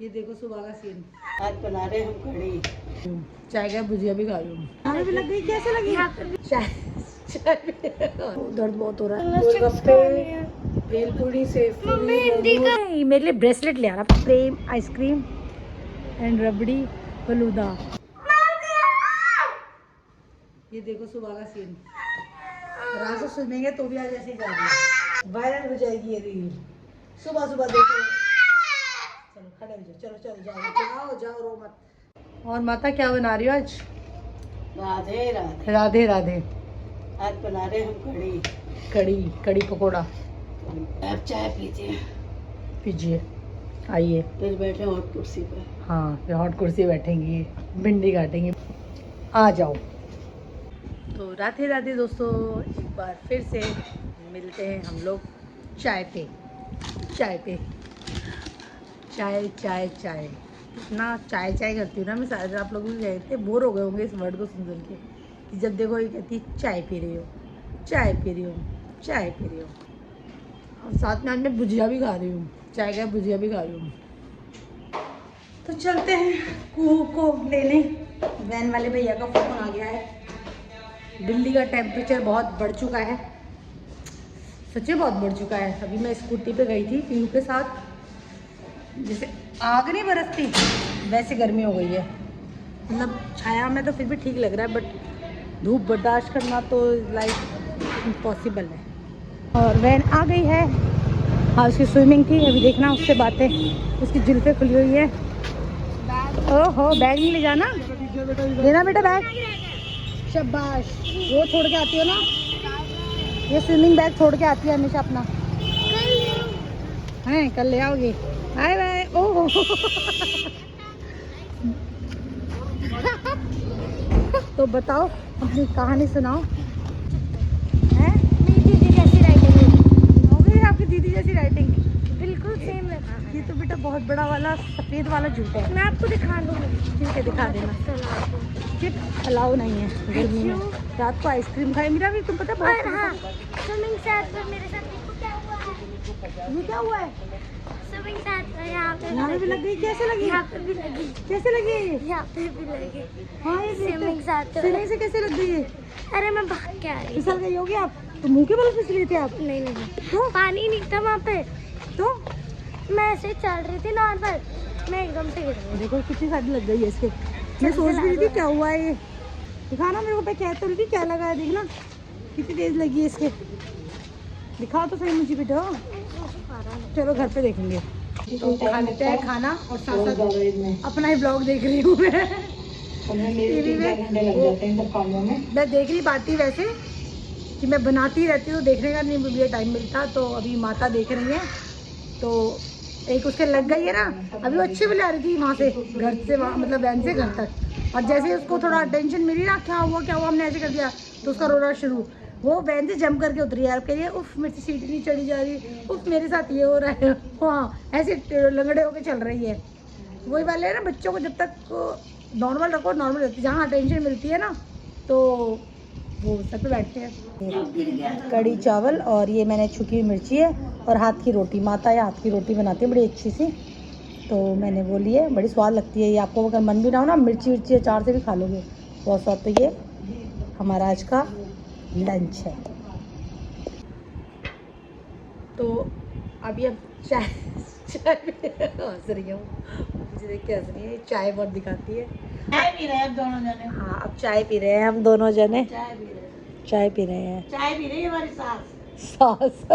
ये देखो सुबह का सीन। आज बना रहे हम कढ़ी। चाय का भुजिया भी खा रही हूँ। भी लग गई, कैसे लगी? चाय दर्द बहुत हो रहा है। गोलगप्पे, भेलपूरी, सेवपूरी। मेरे लिए ब्रेसलेट ले आना, प्रेम आइसक्रीम एंड रबड़ी फलूदा। ये देखो सुबह का सीन। रात से सुनेंगे तो भी आज ऐसे ही जाएगी, वायरल हो जाएगी ये रील। सुबह सुबह देखो। चलो खड़े हो जाओ, चलो चलो जाओ जाओ जाओ, रो मत। और माता क्या बना रही हो आज? राधे राधे। राधे राधे। आज बना रहे हम कढ़ी। कड़ी कड़ी पकोड़ा। आप चाय पीजिए। पीजिए, आइए। फिर बैठे हॉट कुर्सी पे। हाँ, फिर हॉट कुर्सी बैठेंगी, भिंडी काटेंगी। आ जाओ। तो राधे राधे दोस्तों, एक बार फिर से मिलते हैं हम लोग चाय पे। चाय पे चाय चाय चाय, इतना चाय चाय करती हूँ ना मैं। शायद आप लोग भी कहते बोर हो गए होंगे इस वर्ड को सुन के, कि जब देखो ये कहती है चाय पी रही हो, चाय पी रही हो, चाय पी रही हो। और साथ में आज मैं भुजिया भी खा रही हूँ, चाय का भुजिया भी खा रही हूँ। तो चलते हैं कुहू को लेने। वैन वाले भैया का फ़ोन आ गया है। दिल्ली का टेम्परेचर बहुत बढ़ चुका है, सच्ची बहुत बढ़ चुका है। अभी मैं स्कूटी पे गई थी पीहू के साथ, जैसे आग नहीं बरसती वैसे गर्मी हो गई है। मतलब छाया में तो फिर भी ठीक लग रहा है, बट धूप बर्दाश्त करना तो लाइक इम्पॉसिबल है। और वैन आ गई है। हाँ, उसकी स्विमिंग थी, अभी देखना उससे बातें। उसकी जुल्फे खुली हुई है। ओहो, बैग नहीं ले जाना, देना बेटा बैग। शाबाश, वो छोड़ के आती हो ना, ये स्विमिंग बैग छोड़ के आती है हमेशा अपना। हैं, कल ले आओगी? Bye bye. ओह तो बताओ, अपनी कहानी सुनाओ। हैं? मेरी दीदी जैसी राइटिंग हो गई आपकी दीदी जैसी राइटिंग? बिल्कुल सेम है। ये तो बेटा बहुत बड़ा वाला सफ़ेद वाला झूठ है। मैं आपको दिखा दूँगी। ठीक है, दिखा देना। चिप अलाउ नहीं है गर्मी में। रात को आइसक्रीम खाए मेरा भी, तुम पता है और बहुत। हाँ, स्विमिंग साथ में मेरे साथ देखो क्या हुआ है। ये क्या हुआ है? स्विमिंग साथ में यहाँ यहाँ भी लग गई, कैसे लगी? यहाँ पे भी लगी, कैसे लगी? यहाँ पे भी लगी। हाँ, ये स्विमिंग साथ स्विमिंग से कैसे लग गई है? अरे मैं भाग के आ रही फिसल गई होगी आप तो। मुंह के बल फिस रहे थे आप? नहीं तो? पानी नहीं था वहाँ पे, तो मैं ऐसे चल रही थी नॉर्मल, मैं एकदम से गिर गई। देखो कितनी सारी लग गई है इसके। मैं सोच भी रही थी क्या हुआ है ये। दिखाना मेरे को, मैं कह तो रही थी क्या लगा है, देखना कितनी तेज लगी है इसके। दिखाओ तो सही मुझे बेटा। चलो घर पे देखेंगे। तो खा लेते हैं खाना, और साथ साथ अपना ही ब्लॉग देख रही हूँ मैं टीवी में। मैं देख नहीं पाती वैसे, कि मैं बनाती रहती हूँ, देखने का नहीं मुझे टाइम मिलता। तो अभी माता देख रही है, तो एक उसके लग गई है ना। अभी वो अच्छी भी ला रही थी वहाँ से, घर से वहाँ, मतलब वैन से घर तक। और जैसे ही उसको थोड़ा टेंशन मिली ना, क्या हुआ क्या हुआ, हमने ऐसे कर दिया, तो उसका रोना शुरू। वो वैन से जंप करके उतरी यार, कह रही है उफ मेरी सीट नहीं चढ़ी जा रही, उफ मेरे साथ ये हो रहा है। हाँ, ऐसे लंगड़े होके चल रही है। वही वाले है ना, बच्चों को जब तक नॉर्मल रखो नॉर्मल रहती है, जहाँ टेंशन मिलती है ना तो वो सब पे बैठते हैं। कड़ी चावल, और ये मैंने छुकी हुई मिर्ची है, और हाथ की रोटी। माता ये हाथ की रोटी बनाती है बड़ी अच्छी सी, तो मैंने वो ली है, बड़ी स्वाद लगती है ये। आपको अगर मन भी ना हो ना, मिर्ची विर्ची अचार से भी खा लोगे, बहुत स्वाद। तो ये हमारा आज का लंच है। तो अभी अब चाय हंस रही हूँ, मुझे देख के हंस रही है। चाय बहुत दिखाती है। चाय पी रहे हैं अब दोनों जने। हाँ, अब चाय पी रहे हैं हम दोनों जने। चाय पी रहे हैं। चाय पी रहे हैं। चाय पी रही है हमारी सास। सास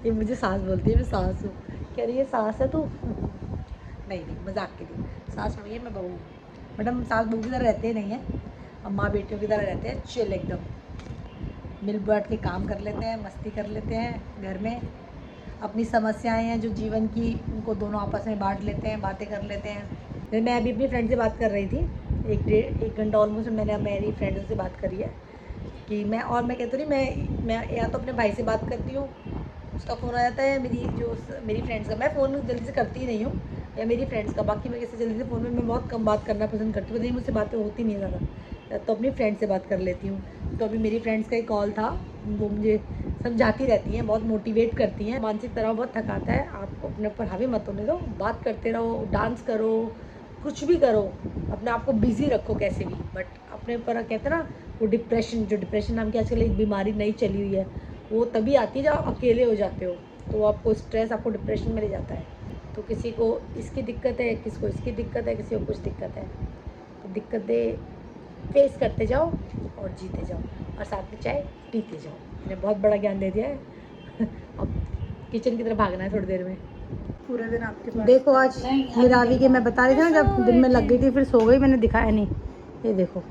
ये मुझे सास बोलती है, मैं सास हूँ। कह रही है सास है तू। नहीं नहीं, मजाक के लिए। सास नहीं है, मैं बहू हूँ। बट हम सास बहू की तरह रहते नहीं हैं, हम माँ बेटियों की तरह रहते हैं, चिल एकदम। मिल बैठ के काम कर लेते हैं, मस्ती कर लेते हैं घर में। अपनी समस्याएं हैं जो जीवन की, उनको दोनों आपस में बांट लेते हैं, बातें कर लेते हैं। फिर मैं अभी अपनी फ्रेंड से बात कर रही थी, एक घंटा ऑलमोस्ट मैंने मेरी फ्रेंड से बात करी है। कि मैं कहती रही, मैं या तो अपने भाई से बात करती हूँ, उसका फ़ोन आ जाता है, मेरी फ्रेंड्स का। मैं फ़ोन जल्दी से करती ही नहीं हूँ, या मेरी फ्रेंड्स का। बाकी मैं किसी जल्दी से फ़ोन में मैं बहुत कम बात करना पसंद करती हूँ, मुझसे बातें होती नहीं ज़्यादा, तो अपनी फ्रेंड से बात कर लेती हूँ। तो अभी मेरी फ्रेंड्स का एक कॉल था, वो मुझे सब जाती रहती हैं, बहुत मोटिवेट करती हैं। मानसिक तनाव बहुत थकाता है, आप अपने ऊपर हावी मत होने दो, बात करते रहो, डांस करो, कुछ भी करो, अपने आप को बिजी रखो कैसे भी, बट अपने ऊपर कहते हैं ना वो डिप्रेशन, जो डिप्रेशन नाम की आजकल एक बीमारी नई चली हुई है, वो तभी आती है जब आप अकेले हो जाते हो, तो आपको स्ट्रेस, आपको डिप्रेशन में ले जाता है। तो किसी को इसकी दिक्कत है, किसी को इसकी दिक्कत है, किसी को कुछ दिक्कत है, तो दिक्कतें फेस करते जाओ और जीते जाओ, और साथ में चाय पीते जाओ। मैंने बहुत बड़ा ज्ञान दे दिया है। अब किचन की तरफ भागना है थोड़ी देर में। पूरा दिन आपके पास। देखो आज मीरावी के मैं बता रही थी ना, जब दिन में लग गई थी फिर सो गई, मैंने दिखाया नहीं। ये देखो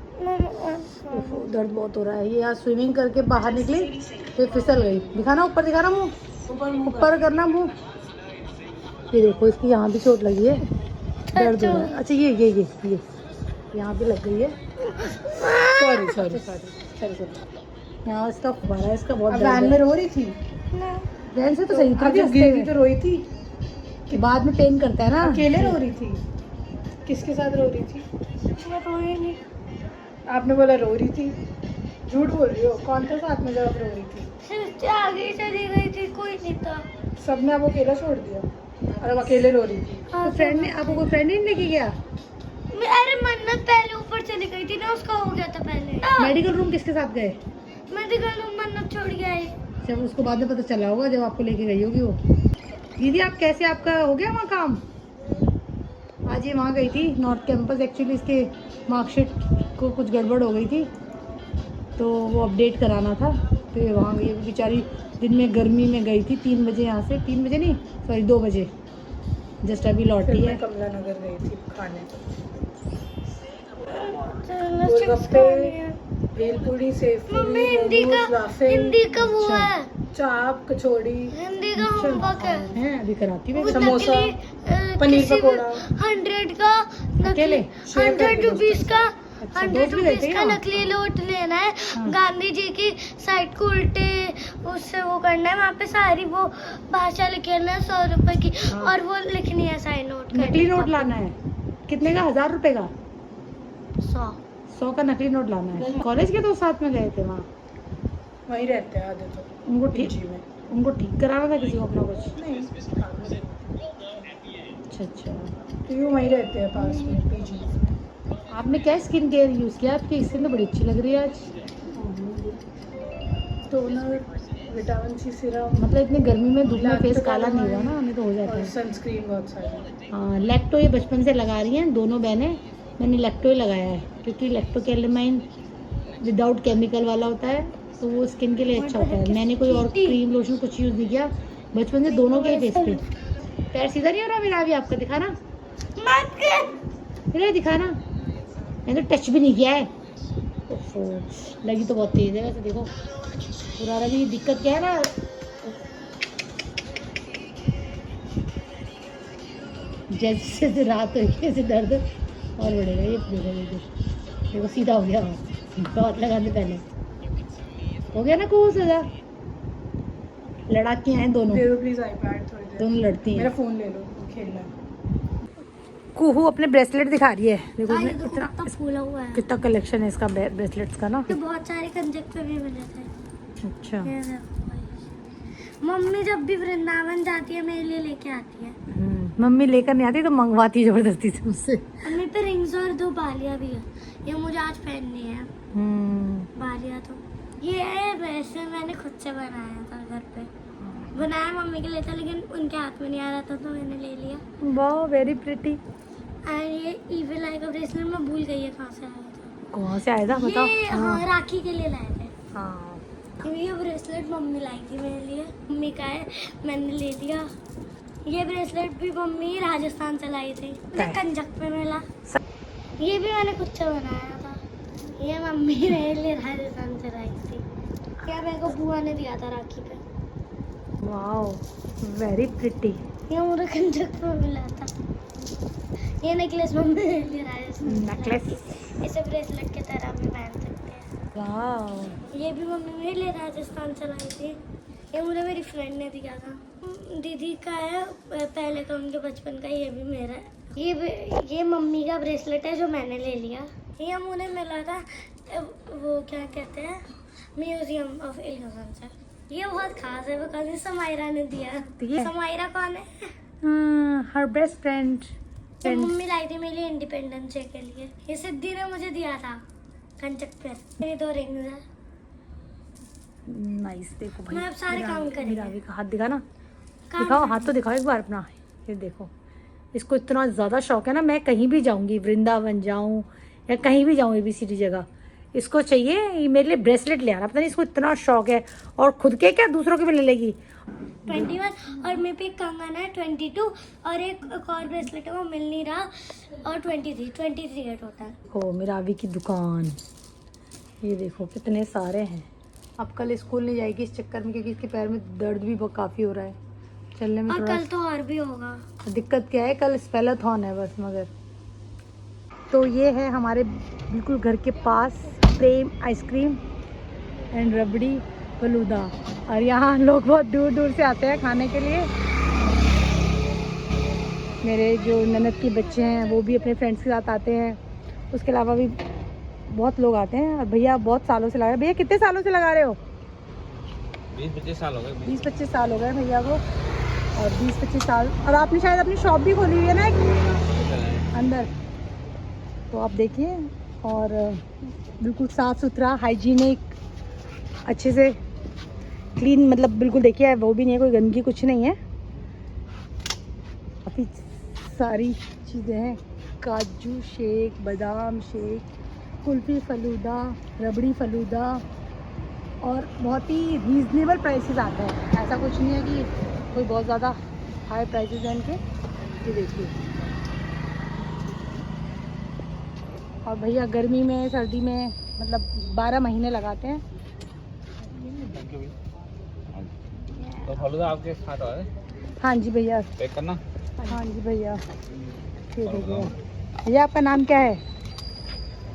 दर्द बहुत हो रहा है। ये आज स्विमिंग करके बाहर निकली फिर फिसल गई। दिखाना ऊपर, दिखाना मुँह, ऊपर करना मुँह। ये देखो इसकी यहाँ भी चोट लगी है, दर्द हो रहा है। अच्छा ये यहाँ भी लग गई है। सॉरी यहाँ इसका फुबारा है, इसका बहुत दर्द है। में रो रही थी। वैन से तो सही था, जब गिरी तो रोई थी। कि बाद में पेन करता है ना। अकेले रो रही थी? किसके साथ रो रही थी? मैं रोई नहीं। आपने बोला रो रही थी, झूठ बोल रही हो। कौन था साथ में जब आप रो रही थी? सिर्फ आगे चली गई थी, कोई नहीं था। सबने आपको अकेला छोड़ दिया और अब अकेले रो रही थी। तो फ्रेंड ने आपको कोई फ्रेंड नहीं लेके गया? अरे मन्नत पहले ऊपर चली गई थी ना, उसका हो गया था पहले। मेडिकल रूम किसके साथ गए? मेडिकल रूम मन्नत छोड़ के आई। जब उसको बाद में पता चला होगा, जब आपको लेके गई होगी वो। दीदी आप कैसे, आपका हो गया वहाँ काम? आज ये वहाँ गई थी नॉर्थ कैंपस, एक्चुअली इसके मार्कशीट को कुछ गड़बड़ हो गई थी, तो वो अपडेट कराना था, तो ये वहाँ गई। बेचारी दिन में गर्मी में गई थी 3 बजे, यहाँ से 3 बजे नहीं सॉरी 2 बजे, जस्ट अभी लौटी है। कमला नगर गई थी खाने। भेलपूरी, मम्मी हिंदी का वो अच्छा। है, चाप, कचौड़ी, हिंदी का होमवर्क हैं अभी कराती वो हूँ। समोसा, नकली, पनीर किसी भी पकौड़ा। 100 का अकेले? 100 रुपीज का, अच्छा, 100 दोस्त भी गए थे रुपीज का यहाँ? नकली नोट लेना है। हाँ। गांधी जी की साइड को उल्टे उससे वो करना है, वहाँ पे सारी वो भाषा लिखना है 100 रुपए की, हाँ। और वो लिखनी है साइड नोट। नकली नोट लाना है? कितने का? 1000 रुपए का? 100 का नकली नोट लाना है। कॉलेज के दोस्त साथ में गए थे वहाँ? वहीं रहते हैं आधे तो। उनको ठीक, पीजी में उनको ठीक कराना था किसी को अपना कुछ? नहीं, अच्छा क्योंकि वो वहीं रहते हैं पास में पीजी। आपने क्या स्किन केयर यूज़ किया? आपकी स्किन तो बड़ी अच्छी लग रही है आज। टोनर, विटामिन सी सीरम, मतलब इतनी गर्मी में धूप में फेस लैक्टो काला नहीं हुआ कैलामाइन ना, हमें तो हो जाता और है। सनस्क्रीन बहुत सारी। हाँ लैक्टो ये बचपन से लगा रही हैं दोनों बहनें। मैंने लैक्टो ही लगाया है, क्योंकि लैक्टो कैलामाइन विदाउट केमिकल वाला होता है, तो वो स्किन के लिए अच्छा होता है। मैंने कोई और क्रीम लोशन कुछ यूज़ नहीं किया, बचपन से दोनों के फेस पे। पैर सीधा नहीं हो रहा मेरा अभी? आपका दिखाना, मेरा दिखाना। मैंने तो टच भी नहीं किया है। ओफो, लगी तो बहुत तेज है वैसे। देखो पूरा रवि, दिक्कत क्या है ना, जैसे रात हो ऐसे दर्द और बढ़ेगा। ये देखो देखो सीधा हो गया, बहुत लगाने पहले हो गया ना कुछ सजा। लड़ाकी हैं दोनों, दे दो प्लीज आईपैड थोड़ी देर। दोनों लड़ती मेरा हैं। फोन ले लो, खेलना है। कुहू अपने ब्रेसलेट दिखा रही है। देखो इसमें देखो इतना कितना फूला हुआ है। कितना कलेक्शन है इसका ब्रेसलेट्स का ना। तो बहुत सारे कंजक पे भी मिले थे। अच्छा ये देखो भाई। मम्मी जब भी वृंदावन जाती है मेरे लिए लेके आती है। मम्मी लेकर नहीं आती तो मंगवाती है जबरदस्ती से मुझसे। मम्मी पे रिंग्स और 2 बालियां भी है, ये मुझे आज पहननी है बालियां। तो ये वैसे मैंने खुद से बनाया था, घर पे बनाया मम्मी के लिए था, लेकिन उनके हाथ में नहीं आ रहा था तो मैंने ले लिया। वाह वेरी प्रिटी। एंड ये ईविल आई का ब्रेसलेट मैं भूल गई है कहाँ से आया था। कहाँ से आया था बताओ? ये हाँ राखी के लिए लाए थे। हाँ ये ब्रेसलेट मम्मी लाई थी मेरे लिए, मम्मी का है, मैंने ले लिया। ये ब्रेसलेट भी मम्मी राजस्थान से लाई थी, मुझे कंजक पे मिला। ये भी मैंने खुद से बनाया था, ये मम्मी मेरे लिए राजस्थान से लाई थी। क्या मेरे को बुआ ने दिया था राखी पे। वाह वेरी प्रिटी। ये मुझे कंजक पे मिला था। ये नेकलेस मम्मी मेरे लिए राजस्थान से लाई नेकलेस? थी। इसे ब्रेसलेट की तरह भी पहन सकते हैं। वाह ये भी मम्मी मेरे लिए राजस्थान से लाई थी। ये मुझे मेरी फ्रेंड ने दिया था। दीदी का है पहले का, उनके बचपन का। ये भी मेरा है। ये मम्मी का ब्रेसलेट है जो मैंने ले लिया। ये मुझे मिला था वो क्या कहते हैं, म्यूजियम ऑफ इल्यूजन से। ये बहुत खास है बिकॉज ये समायरा ने दिया। तो ये समायरा कौन है? Her best friend. ये मम्मी लाई थी मेरे लिए इंडिपेंडेंस डे के लिए। ये सिद्धि ने मुझे दिया था कंचक पर। मेरे 2 रिंग्स है। नाइस। देखो भाई, मैं अब सारे काम करेंगे। मिरावी का हाथ दिखा ना, काम दिखाओ करेंगे। हाथ तो दिखाओ एक बार अपना। ये देखो, इसको इतना ज़्यादा शौक है ना, मैं कहीं भी जाऊंगी, वृंदावन जाऊं या कहीं भी जाऊं ABCD जगह, इसको चाहिए ये मेरे लिए ब्रेसलेट ले आना। पता नहीं इसको इतना शौक है, और खुद के क्या दूसरों के भी ले लेगी। 21 और मेरे पे एक कंगन है 22 और एक और ब्रेसलेट है वो मिल नहीं रहा और 23 है टोटल। ओ मिरावी की दुकान, ये देखो कितने सारे हैं। अब कल स्कूल नहीं जाएगी इस चक्कर में, क्योंकि इसके पैर में दर्द भी काफ़ी हो रहा है, चलने में और थोड़ा कल तो और भी होगा। दिक्कत क्या है, कल स्पेलाथॉन है बस। मगर तो ये है हमारे बिल्कुल घर के पास प्रेम आइसक्रीम एंड रबड़ी फलूदा, और यहाँ लोग बहुत दूर दूर से आते हैं खाने के लिए। मेरे जो ननद के बच्चे हैं वो भी अपने फ्रेंड्स के साथ आते हैं, उसके अलावा भी बहुत लोग आते हैं। और भैया बहुत सालों से लगा रहे। भैया कितने सालों से लगा रहे हो? 20-25 साल हो गए। 20-25 साल हो गए भैया को, और 20-25 साल। और आपने शायद अपनी शॉप भी खोली हुई है ना एक अंदर, तो आप देखिए। और बिल्कुल साफ़ सुथरा, हाइजीनिक, अच्छे से क्लीन, मतलब बिल्कुल देखिए वो भी नहीं है, कोई गंदगी कुछ नहीं है। काफ़ी सारी चीज़ें हैं, काजू शेक, बादाम शेक, कुल्फ़ी फलूदा, रबड़ी फलूदा, और बहुत ही रीज़नेबल प्राइसेस आते हैं। ऐसा कुछ नहीं है कि कोई बहुत ज़्यादा हाई प्राइसेस हैं इनके। ये देखिए, और भैया गर्मी में सर्दी में मतलब 12 महीने लगाते हैं। तो फलूदा आपके साथ आ रहे, हाँ जी भैया, पैक करना। हाँ जी भैया। ठीक है भैया। भैया आपका नाम क्या है?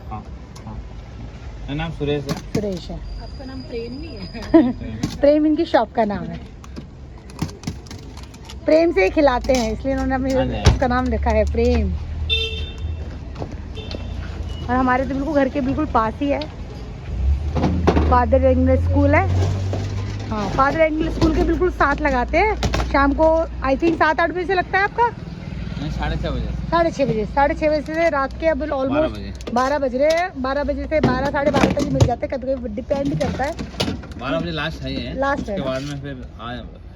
हाँ हाँ, मेरा नाम सुरेश है। सुरेश है। आपका नाम प्रेम नहीं है? प्रेम इनकी शॉप का नाम है। प्रेम से ही खिलाते हैं इसलिए इन्होंने अपने उसका नाम रखा है प्रेम। और हमारे तो बिल्कुल घर के बिल्कुल पास ही है फादर इंग्लिश स्कूल है। हाँ, फादर इंग्लिश स्कूल के बिल्कुल साथ लगाते हैं। शाम को आई थिंक 7-8 बजे से लगता है आपका? नहीं, 6:30 बजे। 6:30 बजे, 6:30 बजे से रात के अब ऑलमोस्ट 12 बज रहे हैं। 12 बजे से 12 साढ़े 12 तक ही मिल जाते हैं, कभी कभी डिपेंड करता है। 12 बजे लास्ट है। लास्ट है, उसके बाद में फिर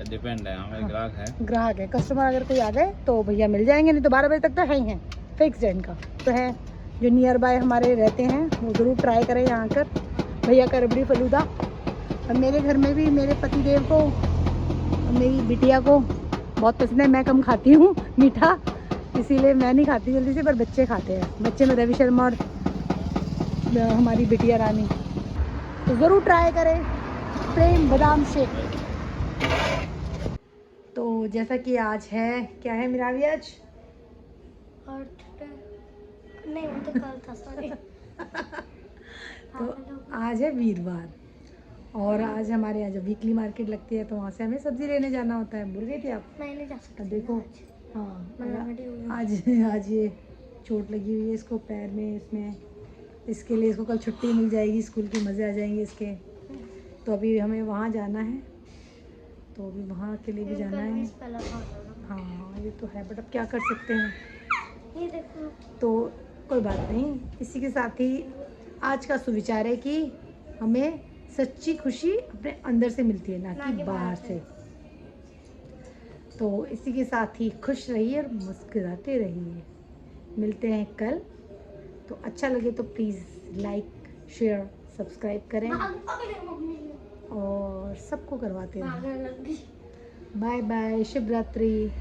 डिपेंड है, हमारे ग्राहक है। ग्राहक है, कस्टमर अगर कोई आ गए तो भैया मिल जाएंगे, नहीं तो 12 बजे तक तो है ही है, फिक्स है इनका। तो है जो नियर बाय हमारे रहते हैं वो ज़रूर ट्राई करें यहाँ आकर भैया का रबड़ी फलूदा। और मेरे घर में भी मेरे पतिदेव को और मेरी बिटिया को बहुत पसंद है। मैं कम खाती हूँ मीठा, इसीलिए मैं नहीं खाती जल्दी से, पर बच्चे खाते हैं। बच्चे में रवि शर्मा और हमारी बिटिया रानी, तो ज़रूर ट्राई करें प्रेम बादाम शेक। तो जैसा कि आज है, क्या है मिरावी आज? और नहीं वो तो कल था, सॉरी। तो आज है वीरवार, और आज हमारे यहाँ जब वीकली मार्केट लगती है तो वहाँ से हमें सब्ज़ी लेने जाना होता है। भूल गई थी आप? मैं नहीं जा सकती। अब देखो, हाँ आज ये चोट लगी हुई है इसको पैर में, इसमें, इसके लिए इसको कल छुट्टी मिल जाएगी, स्कूल के मज़े आ जाएंगे इसके। तो अभी हमें वहाँ जाना है, तो अभी वहाँ के लिए भी जाना है। हाँ ये तो है, बट अब क्या कर सकते हैं। ये देखो, तो कोई बात नहीं। इसी के साथ ही आज का सुविचार है कि हमें सच्ची खुशी अपने अंदर से मिलती है, ना कि बाहर से। तो इसी के साथ ही खुश रहिए और मुस्कुराते रहिए। मिलते हैं कल। तो अच्छा लगे तो प्लीज़ लाइक शेयर सब्सक्राइब करें और सबको करवाते रहें। बाय बाय, शिव रात्रि।